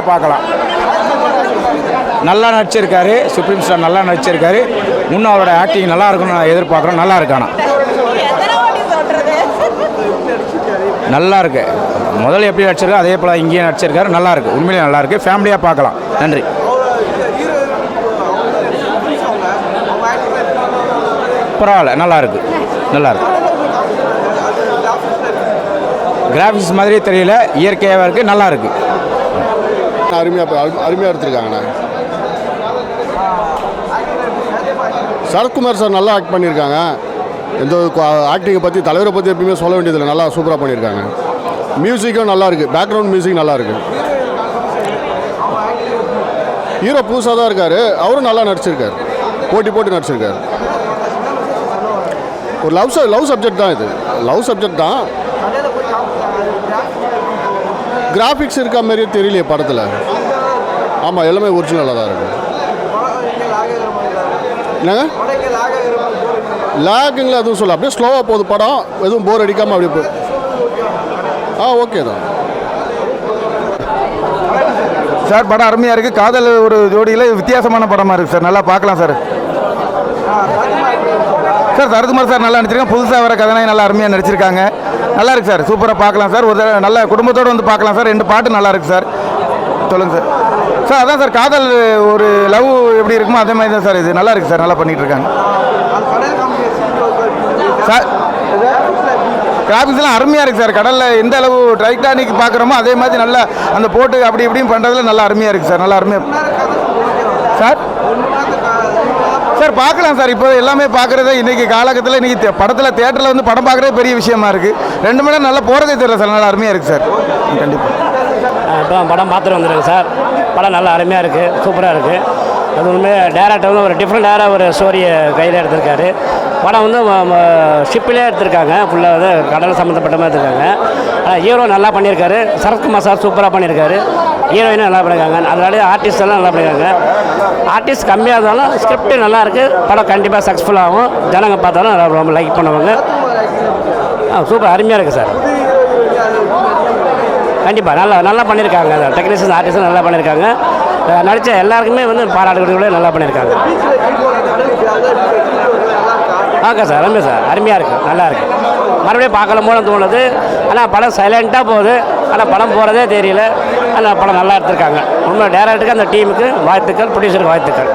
பார்க்கலாம். நல்லா நடிச்சிருக்காரு, சுப்ரீம் ஸ்டார் நல்லா நடிச்சிருக்காரு. இன்னும் அவரோட ஆக்டிங் நல்லா இருக்குன்னு நான் எதிர்பார்க்குறோம். நல்லா இருக்கானா நல்லா இருக்கு. முதல்ல எப்படி நடிச்சிருக்காரு அதே போல் இங்கேயும் நடிச்சிருக்காரு. நல்லா இருக்கு, உண்மையிலே நல்லா இருக்கு. ஃபேமிலியாக பார்க்கலாம். நன்றி. பரவாயில்ல, நல்லா இருக்கு, நல்லா இருக்கு. கிராஃபிக்ஸ் மாதிரியே தெரியல, இயற்கையாக இருக்குது, நல்லா இருக்குது. அருமையாக எடுத்திருக்காங்கண்ணா. சரத்குமார் சார் நல்லா ஆக்ட் பண்ணியிருக்காங்க. எந்த ஆக்டிங்கை பற்றி தலைவரை பற்றி எப்பயுமே சொல்ல வேண்டியதில்லை. நல்லா சூப்பராக பண்ணியிருக்காங்க. மியூசிக்கும் நல்லா இருக்குது, பேக்ரவுண்ட் மியூசிக் நல்லா இருக்குது. ஹீரோ புதுசாக தான் இருக்கார், அவரும் நல்லா நடிச்சிருக்கார். போட்டு நடிச்சிருக்கார். ஒரு லவ் சப்ஜெக்ட் தான் இது. லவ் சப்ஜெக்ட் தான். கிராஃபிக்ஸ் இருக்க மாதிரியே தெரியலையே படத்தில். ஆமாம், எல்லாமே ஒரிஜினலாக தான் இருக்குது. என்னங்க லேக்குங்களா எதுவும் சொல்ல, அப்படியே ஸ்லோவாக போகுது படம். எதுவும் போர் அடிக்காமல் அப்படியே போகுது. ஓகே தான் சார். படம் அருமையாக இருக்குது. காதல் ஒரு ஜோடியில் வித்தியாசமான படமாக இருக்குது சார். நல்லா பார்க்கலாம் சார். சார் சரத்குமார் சார் நல்லா நடிச்சிருக்காங்க. புதுசாக வர கதாநாயகி நல்லா அருமையாக நடிச்சிருக்காங்க. நல்லா இருக்குது சார். சூப்பராக பார்க்கலாம் சார். ஒரு நல்ல குடும்பத்தோடு வந்து பார்க்கலாம் சார். 2 பாட்டு நல்லா இருக்குது சார். சொல்லுங்கள் சார். சார் அதான் சார், காதல் ஒரு லவ் எப்படி இருக்குமோ அதே மாதிரி தான் சார் இது. நல்லா இருக்குது சார். நல்லா பண்ணிகிட்டு இருக்காங்க சார். கிராஃபிக்ஸ்லாம் அருமையாக இருக்குது சார். கடலில் எந்த அளவு டைட்டானிக் பார்க்குறோமோ அதே மாதிரி நல்லா அந்த போட்டு அப்படி இப்படின்னு பண்ணுறதுல நல்லா அருமையாக இருக்குது சார். நல்லா அருமையாக சார். சார் பார்க்கலாம் சார். இப்போ எல்லாமே பார்க்குறதே இன்றைக்கி காலகட்டத்தில் இன்றைக்கி படத்தில் தேட்டரில் வந்து படம் பார்க்குறதே பெரிய விஷயமா இருக்குது. 2 மணி நேரம் நல்லா போகிறதே தெரியல சார். நல்லா அருமையாக இருக்குது சார். கண்டிப்பாக இப்போ படம் பார்த்துட்டு வந்துடுங்க சார். படம் நல்லா அருமையாக இருக்குது, சூப்பராக இருக்குது. அது உண்மையாக டேரக்டர் வந்து ஒரு டிஃப்ரெண்ட்டான ஒரு ஸ்டோரியை கையில் எடுத்திருக்காரு. படம் வந்து ஷிப்பிலே எடுத்திருக்காங்க. ஃபுல்லாக வந்து கடல் சம்மந்தப்பட்ட மாதிரி எடுத்திருக்காங்க. ஆனால் ஹீரோ நல்லா பண்ணியிருக்காரு. சரத்குமார் சார் சூப்பராக பண்ணியிருக்காரு. ஹீரோயினும் நல்லா பண்ணியிருக்காங்க. அதனால ஆர்டிஸ்ட் எல்லாம் நல்லா பண்ணியிருக்காங்க. ஆர்டிஸ்ட் கம்மியாக இருந்தாலும் ஸ்கிரிப்ட் நல்லா இருக்குது. படம் கண்டிப்பாக சக்ஸஸ்ஃபுல்லாகும். ஜனங்க பார்த்தாலும் ரொம்ப லைக் பண்ணுவாங்க. சூப்பர் அருமையாக இருக்குது சார். கண்டிப்பாக நல்லா பண்ணியிருக்காங்க. டெக்னீஷியன் ஆர்டிஸ்டும் நல்லா பண்ணியிருக்காங்க. நடித்த எல்லாருக்குமே வந்து பாராட்டுகளை நல்லா பண்ணியிருக்காங்க. ஓகே சார், ரொம்ப சார் அருமையாக இருக்குது, நல்லா இருக்குது. மறுபடியும் பார்க்கலாம் போல தோணுது. ஆனால் படம் சைலண்ட்டாக போகுது. ஆனால் படம் போகிறதே தெரியல. ஆனால் படம் நல்லா எடுத்திருக்காங்க. உண்மை டேரக்டருக்கு அந்த டீமுக்கு வாழ்த்துக்கள், ப்ரொடியூசருக்கு வாழ்த்துக்கள்.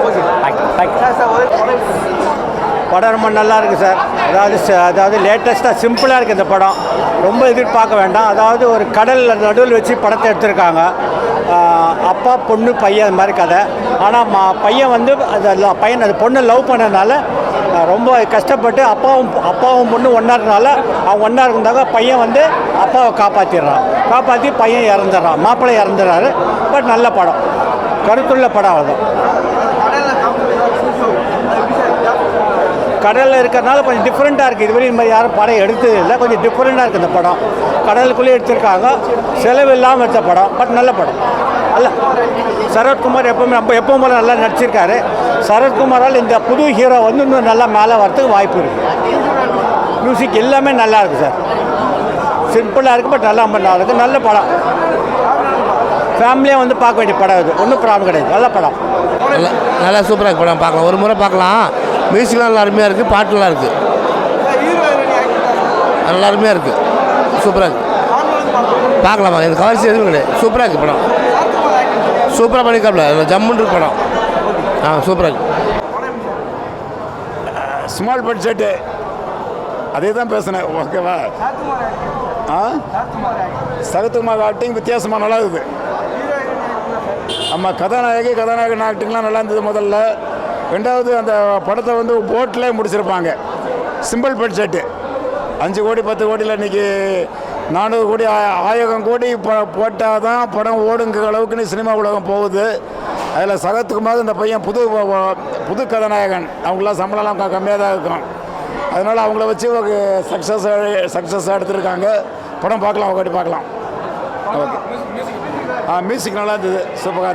படம் ரொம்ப நல்லா இருக்குது சார். அதாவது லேட்டஸ்ட்டாக சிம்பிளாக இருக்குது இந்த படம். ரொம்ப எதிர்பார்க்க வேண்டாம். அதாவது ஒரு கடல் நடுவில் வச்சு படத்தை எடுத்திருக்காங்க. அப்பா பொண்ணு பையன் அது மாதிரி கதை. ஆனால் பையன் வந்து அது பொண்ணை லவ் பண்ணதுனால ரொம்ப கஷ்டப்பட்டு அப்பாவும் பொண்ணு ஒன்றா இருக்கனால அவன் ஒன்றா இருந்தாங்க. பையன் வந்து அப்பாவை காப்பாற்றி பையன் இறந்துடுறான், மாப்பிள்ளை இறந்துடுறாரு. பட் நல்ல படம், கருத்துள்ள படம். அதுதான் கடலில் இருக்கிறதுனால கொஞ்சம் டிஃப்ரெண்ட்டாக இருக்குது. இதுவரை இந்த மாதிரி யாரும் படம் எடுத்தது இல்லை. கொஞ்சம் டிஃப்ரெண்ட்டாக இருக்குது இந்த படம். கடலுக்குள்ளேயே எடுத்திருக்காங்க. செலவு இல்லாமல் எடுத்த படம். பட் நல்ல படம். அல்ல சரத்குமார் எப்பவும் போல நல்லா நடிச்சிருக்காரு. சரத்குமாரால் இந்த புது ஹீரோ வந்து இன்னும் நல்லா மேலே வரத்துக்கு வாய்ப்பு இருக்குது. மியூசிக் எல்லாமே நல்லா இருக்குது சார். சிம்பிளாக இருக்குது, பட் நல்லா இருக்குது. நல்ல படம். ஃபேமிலியாக வந்து பார்க்க வேண்டிய படம் இது. ஒன்றும் ப்ராப்ளம் கிடையாது. நல்ல படம். நல்லா சூப்பராக இருக்குது படம். பார்க்கலாம், ஒரு முறை பார்க்கலாம். மியூசிக்லாம் நல்லா அருமையாக இருக்குது. பாட்டு நல்லா இருக்குது. நல்லா அருமையாக இருக்குது. சூப்பராக இருக்குது. பார்க்கலாமா? எனக்கு கவர்ச்சி எதுவும் கிடையாது. சூப்பராக இருக்குது படம். சூப்பராக பண்ணிக்காப்ல. ஜம்முன்னு இருக்கு படம். சூப்பராக இருக்குது. ஸ்மால் பட்ஜெட்டு அதே தான் பேசுனேன். ஓகேவா? சரத்குமார் ஆக்டிங் வித்தியாசமாக நல்லா இருக்குது. ஆமாம், கதாநாயகன் ஆக்டிங்லாம் நல்லா இருந்தது முதல்ல. 2வது அந்த படத்தை வந்து போட்டில் முடிச்சிருப்பாங்க. சிம்பிள் பட்ஜெட்டு 5 கோடி 10 கோடியில் இன்றைக்கி 400 கோடி 1000 கோடி போட்டால் தான் படம் ஓடுங்கிற அளவுக்குன்னு சினிமா உலகம் போகுது. அதில் சரத்குமார் இந்த பையன் புது கதாநாயகன். அவங்களாம் சம்பளம்லாம் கம்மியாக தான் இருக்கும். அதனால் அவங்கள வச்சு ஒரு சக்ஸஸாக எடுத்துருக்காங்க. படம் பார்க்கலாம், ஒரு வாட்டி பார்க்கலாம். ஓகே. மியூசிக் நல்லா இருந்தது. சூப்பராக.